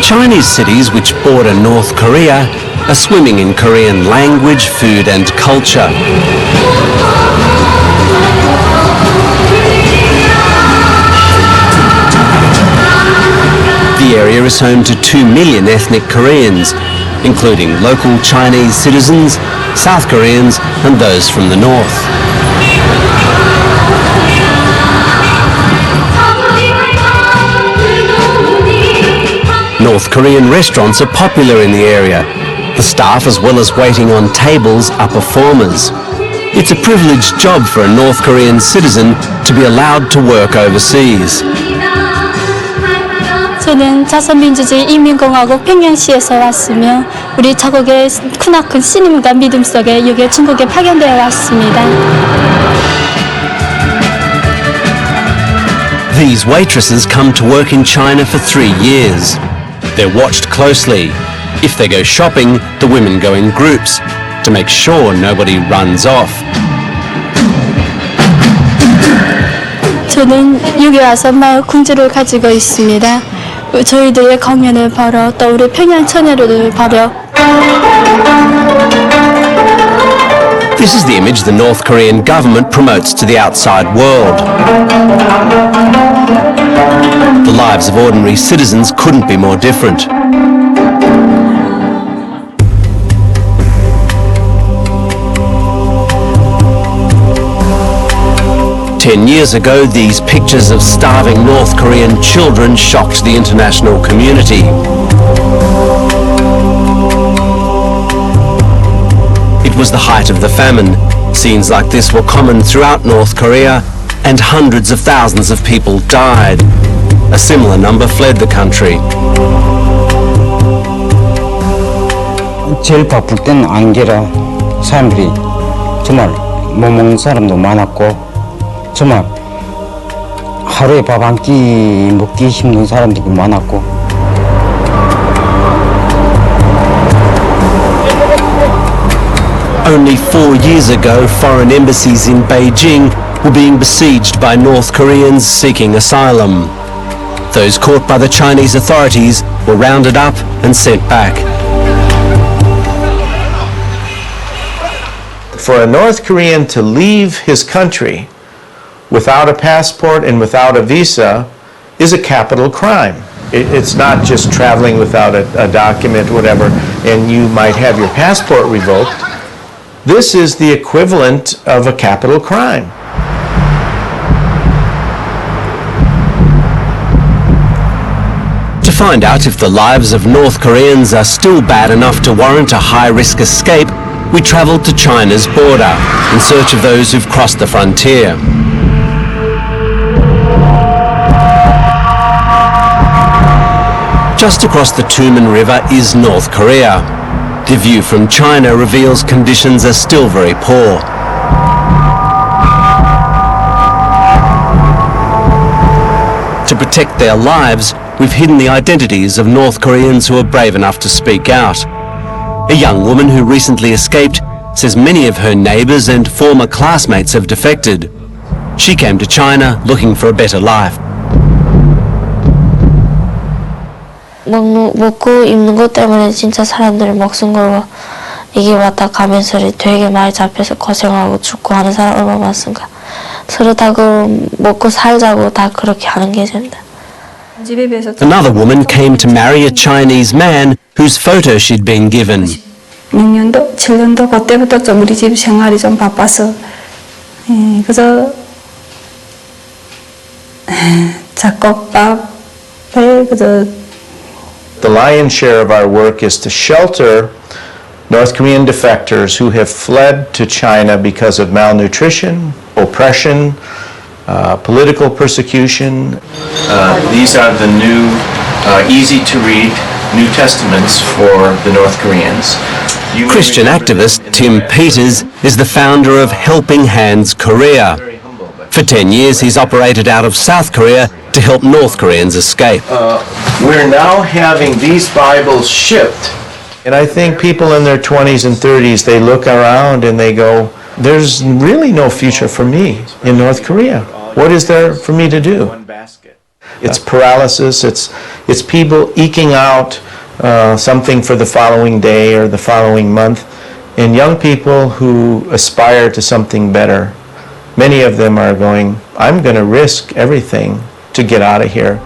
Chinese cities which border North Korea are swimming in Korean language, food and culture. The area is home to 2 million ethnic Koreans, including local Chinese citizens, South Koreans and those from the north. North Korean restaurants are popular in the area. The staff, as well as waiting on tables, are performers. It's a privileged job for a North Korean citizen to be allowed to work overseas. 저는 자선민주주의 인민공화국 평양시에서 왔으며 우리 자국의 크나큰 신임과 믿음 속에 여기 중국에 파견되어 왔습니다. These waitresses come to work in China for 3 years. They're watched closely. If they go shopping, the women go in groups to make sure nobody runs off. 저는 여기 와서 마을 궁지를 가지고 있습니다. 저희들의 공연을 보러 또 우리 평양 처녀를 보러. This is the image the North Korean government promotes to the outside world. The lives of ordinary citizens couldn't be more different. Ten years ago, these pictures of starving North Korean children shocked the international community. It was the height of the famine. Scenes like this were common throughout North Korea, and hundreds of thousands of people died. A similar number fled the country. 제일 바쁠 때는 안개라 사람들이 정말 못 먹는 사람도 많았고 정말 하루에 밥 한 끼 먹기 힘든 사람들이 많았고. Only 4 years ago, foreign embassies in Beijing were being besieged by North Koreans seeking asylum. Those caught by the Chinese authorities were rounded up and sent back. For a North Korean to leave his country without a passport and without a visa is a capital crime. It's not just traveling without a document, whatever, and you might have your passport revoked. This is the equivalent of a capital crime. To find out if the lives of North Koreans are still bad enough to warrant a high-risk escape, we travelled to China's border in search of those who've crossed the frontier. Just across the Tumen River is North Korea. The view from China reveals conditions are still very poor. To protect their lives, we've hidden the identities of North Koreans who are brave enough to speak out. A young woman who recently escaped says many of her neighbours and former classmates have defected. She came to China looking for a better life. 먹고 입는 것 때문에 진짜 사람들 목숨 걸고 이게 왔다 가면서 되게 많이 잡혀서 고생하고 죽고 하는 사람 얼마나 많습니까? 서로 다 그 먹고 살자고 다 그렇게 하는 게 됩니다. Another woman came to marry a Chinese man whose photo she'd been given. 6년도, 7년도 그때부터 좀 우리 집 생활이 좀 바빠서 그래서 작곡밥에 그저 The lion's share of our work is to shelter North Korean defectors who have fled to China because of malnutrition, oppression, political persecution. These are the new, easy-to-read New Testaments for the North Koreans. Christian activist Tim Peters is the founder of Helping Hands Korea. For 10 years, he's operated out of South Korea to help North Koreans escape. We're now having these Bibles shipped. And I think people in their 20s and 30s, they look around and they go, there's really no future for me in North Korea. What is there for me to do? It's paralysis. It's people eking out something for the following day or the following month. And young people who aspire to something better, many of them are going, I'm going to risk everything to get out of here.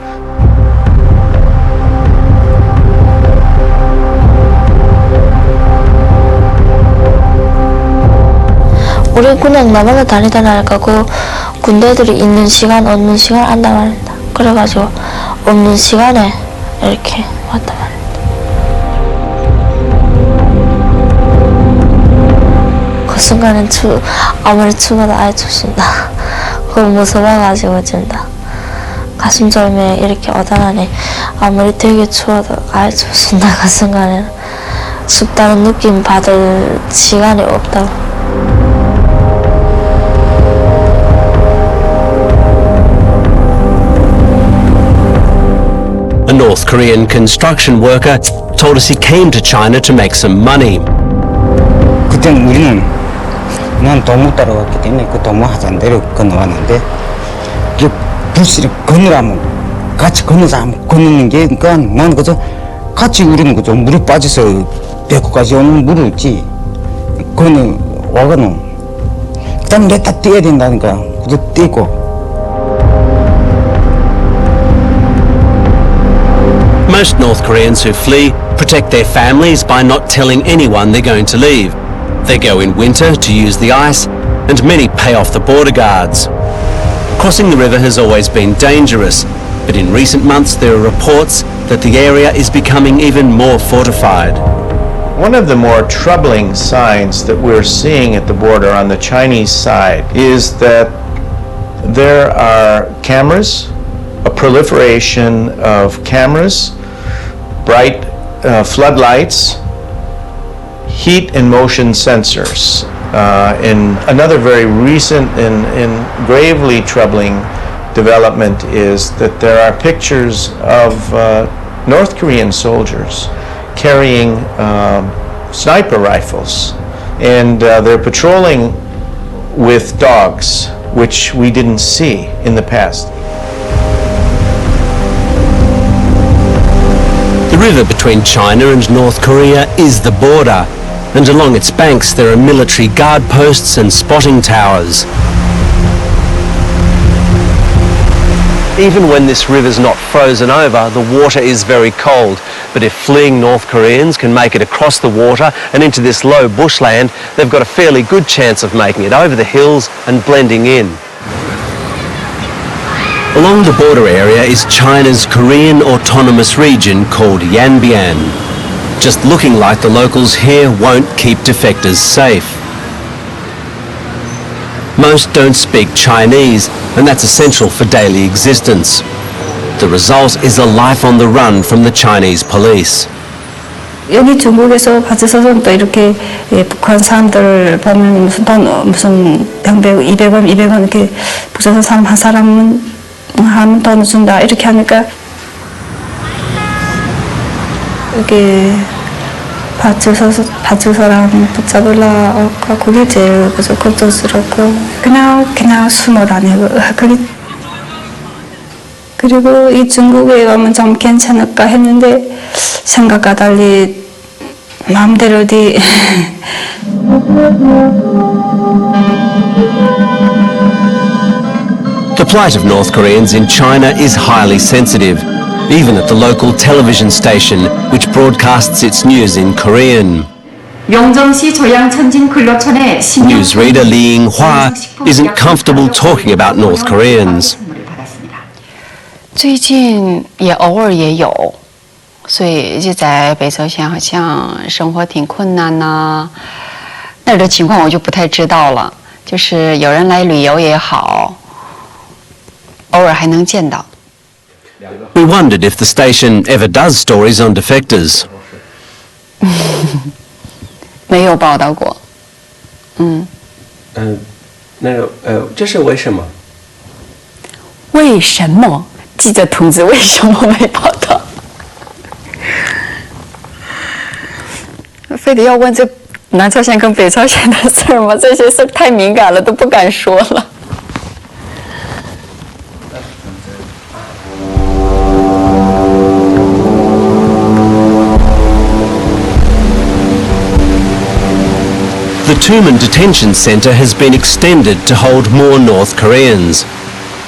우리 그냥 나만을 다니다 나니까 그 군대들이 있는 시간 없는 시간 안다 말입니다. 그래가지고 없는 시간에 이렇게 왔다 말입니다. 그 순간엔 아무리 추워도 아예 춥습니다. 그걸 무서워가지고 진짜 가슴 절매 이렇게 오다가니 아무리 되게 추워도 아예 춥습니다. 그 순간에는 춥다는 느낌 받을 시간이 없다고. A North Korean construction worker told us he came to China to make some money. 그때는 우리는 난 도무 따라왔기 때문에 그 도무 하자는 대로 건너왔는데 이게 불씨를 건너라면 같이 건너자 건너는 게 그러니까 나는 그저 같이 우리는 그저 물에 빠져서 배고까지 오는 물을 있지 건너와가는 그다음 내가 뛰어야 된다니까 그저 뛰고. Most North Koreans who flee protect their families by not telling anyone they're going to leave. They go in winter to use the ice, and many pay off the border guards. Crossing the river has always been dangerous, but in recent months there are reports that the area is becoming even more fortified. One of the more troubling signs that we're seeing at the border on the Chinese side is that there are cameras, a proliferation of cameras, bright floodlights, heat and motion sensors. And another very recent and gravely troubling development is that there are pictures of North Korean soldiers carrying sniper rifles, and they're patrolling with dogs, which we didn't see in the past. The river between China and North Korea is the border, and along its banks there are military guard posts and spotting towers. Even when this river's not frozen over, the water is very cold. But if fleeing North Koreans can make it across the water and into this low bushland, they've got a fairly good chance of making it over the hills and blending in. Along the border area is China's Korean autonomous region called Yanbian. Just looking like the locals here won't keep defectors safe. Most don't speak Chinese, and that's essential for daily existence. The result is a life on the run from the Chinese police. 여기 중국에서 받으서는 또 이렇게 북한 사람들 보면 무슨 돈 무슨 100, 200원, 200원 이렇게 북한 사람 한 사람은 하면 돈 준다 이렇게 하니까 이렇게 받주서랑 붙잡으려고 그게 제일 걱정스럽고 그냥 숨어 다니고 그리고 이 중국에 오면 좀 괜찮을까 했는데 생각과 달리 마음대로 어디 The plight of North Koreans in China is highly sensitive, even at the local television station, which broadcasts its news in Korean. 영정시 조양천진 근로촌의 Newsreader Li Yinghua isn't comfortable talking about North Koreans. 最近也偶尔也有，所以就在北朝鲜好像生活挺困难呐。那儿的情况我就不太知道了，就是有人来旅游也好，偶尔还能见到。 We wondered if the station ever does stories on defectors. 没有报道过。这是为什么？为什么？记者同志为什么没报道？非得要问这南朝鲜跟北朝鲜的事儿吗？这些事儿太敏感了，都不敢说了。The Tumen Detention Centre has been extended to hold more North Koreans.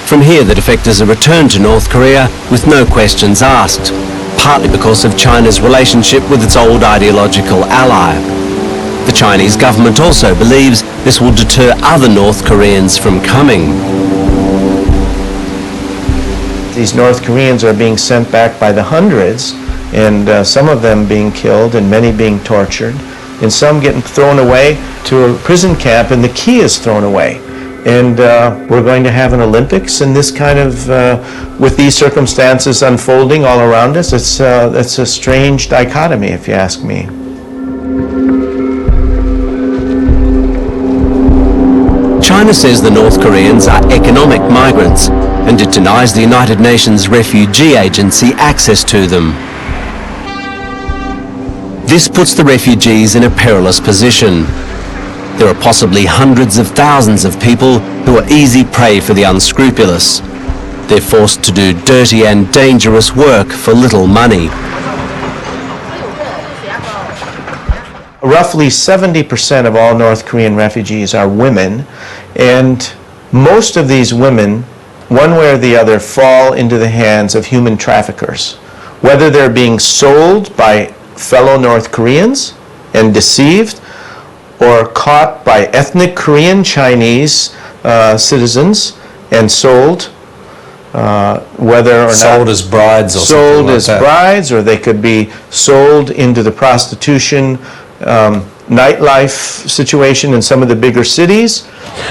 From here, the defectors are returned to North Korea with no questions asked, partly because of China's relationship with its old ideological ally. The Chinese government also believes this will deter other North Koreans from coming. These North Koreans are being sent back by the hundreds, and some of them being killed and many being tortured, and some getting thrown away to a prison camp, and the key is thrown away. And we're going to have an Olympics in this kind of, with these circumstances unfolding all around us. It's a strange dichotomy, if you ask me. China says the North Koreans are economic migrants, and it denies the United Nations Refugee Agency access to them. This puts the refugees in a perilous position. There are possibly hundreds of thousands of people who are easy prey for the unscrupulous. They're forced to do dirty and dangerous work for little money. Roughly 70% of all North Korean refugees are women, and most of these women, one way or the other, fall into the hands of human traffickers. Whether they're being sold by fellow North Koreans and deceived, or caught by ethnic Korean Chinese citizens and sold, whether or not Sold as brides or something sold like as that. brides, or they could be sold into the prostitution nightlife situation in some of the bigger cities.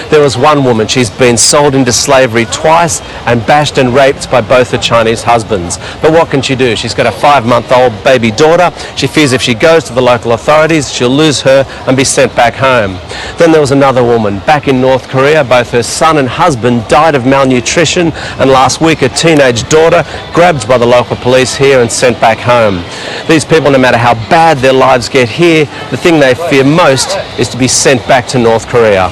There was one woman, she's been sold into slavery twice and bashed and raped by both her Chinese husbands. But what can she do? She's got a 5-month-old baby daughter. She fears if she goes to the local authorities, she'll lose her and be sent back home. Then there was another woman back in North Korea. Both her son and husband died of malnutrition, and last week a teenage daughter grabbed by the local police here and sent back home. These people, no matter how bad their lives get here, the thing they fear most is to be sent back to North Korea.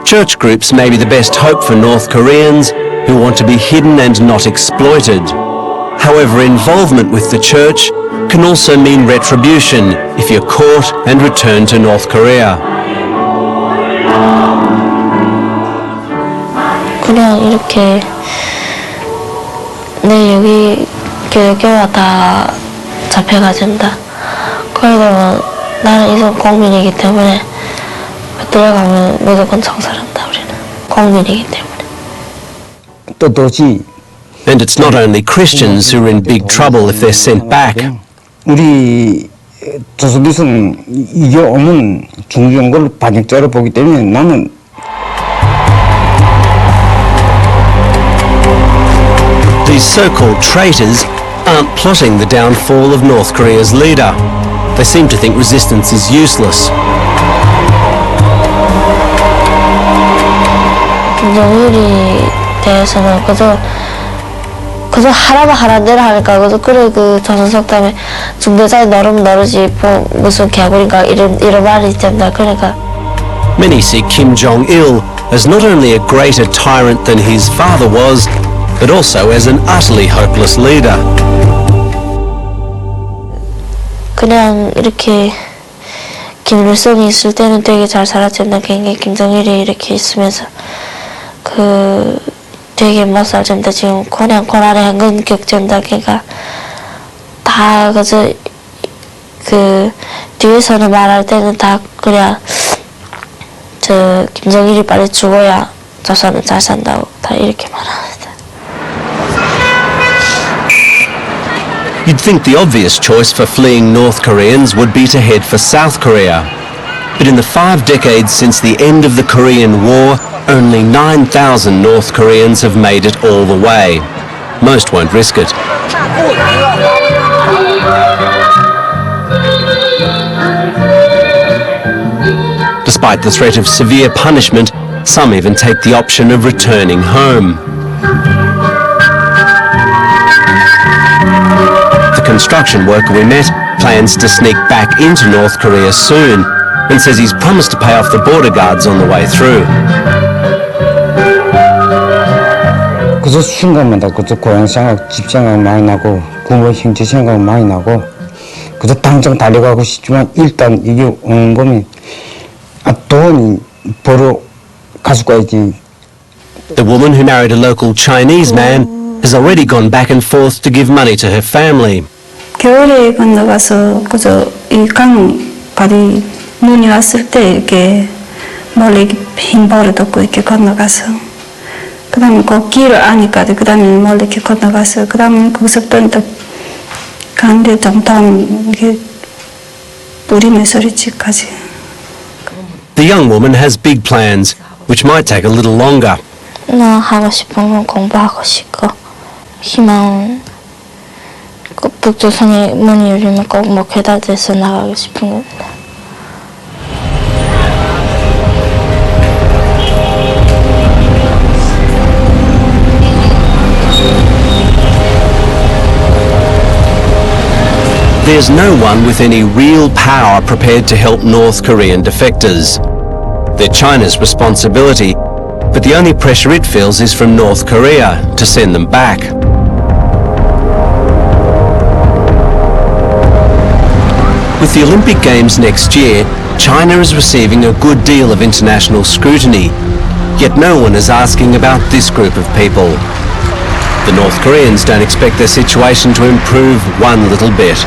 Church groups may be the best hope for North Koreans who want to be hidden and not exploited. However, involvement with the church can also mean retribution if you're caught and returned to North Korea. 그냥 이렇게 내 여기 교회가 다 잡혀가 준다. 그러면 나는 이성 국민이기 때문에 들어가면 무조건 청소한다. 우리는 국민이기 때문에. 또 도시 And it's not only Christians who are in big trouble if they're sent back. 우리 조선에서는 이게 오면 중요한 걸 반역자로 보기 때문에 나는 These so-called traitors aren't plotting the downfall of North Korea's leader. They seem to think resistance is useless. 김정일이 대해서는 그저 하라면 하란 대로 하니까 그래 그 조선석담에 중대자의 너름 너르지 뭐 무슨 개구리인가 이런 말이 있잖아. 그러니까 Many see Kim Jong-il as not only a greater tyrant than his father was, but also as an utterly hopeless leader. 그냥 이렇게 김일성이 있을 때는 되게 잘 살았지만 굉장히 김정일이 이렇게 있으면서 그 되게 못 살던데 지금 그냥 고난의 한건 겪전다. 그러니까 다 그저 그 뒤에서는 말할 때는 다 그냥 저 김정일이 빨리 죽어야 조선은 잘 산다고 다 이렇게 말합니다. You'd think the obvious choice for fleeing North Koreans would be to head for South Korea. But in the 5 decades since the end of the Korean War, only 9,000 North Koreans have made it all the way. Most won't risk it. Despite the threat of severe punishment, some even take the option of returning home. The construction worker we met plans to sneak back into North Korea soon and says he's promised to pay off the border guards on the way through. 그저 순간마다 그저 고향 생각, 집 생각 많이 나고 부모 형제 생각 많이 나고 그저 당장 달려가고 싶지만 일단 이게 오는 보면 돈이 벌어 가지고 가야지. The woman who married a local Chinese man has already gone back and forth to give money to her family. 겨울에 건너가서 그저 이 강바리 눈이 왔을 때 이렇게 멀리 흰 벌을 덮고 이렇게 건너가서 그 다음에 그 길을 아니까 그 다음에 멀리 이렇게 건너가서 그 다음에 거기서부터 또 강대 정탐 이렇게 우리네 소리집까지. The young woman has big plans, which might take a little longer. 나 하고 싶은 건 공부하고 싶고 희망은 꼭 북조선이 문이 열리면 꼭 목회자 돼서 나가고 싶은 겁니다. There's no one with any real power prepared to help North Korean defectors. They're China's responsibility, but the only pressure it feels is from North Korea to send them back. With the Olympic Games next year, China is receiving a good deal of international scrutiny, yet no one is asking about this group of people. The North Koreans don't expect their situation to improve one little bit.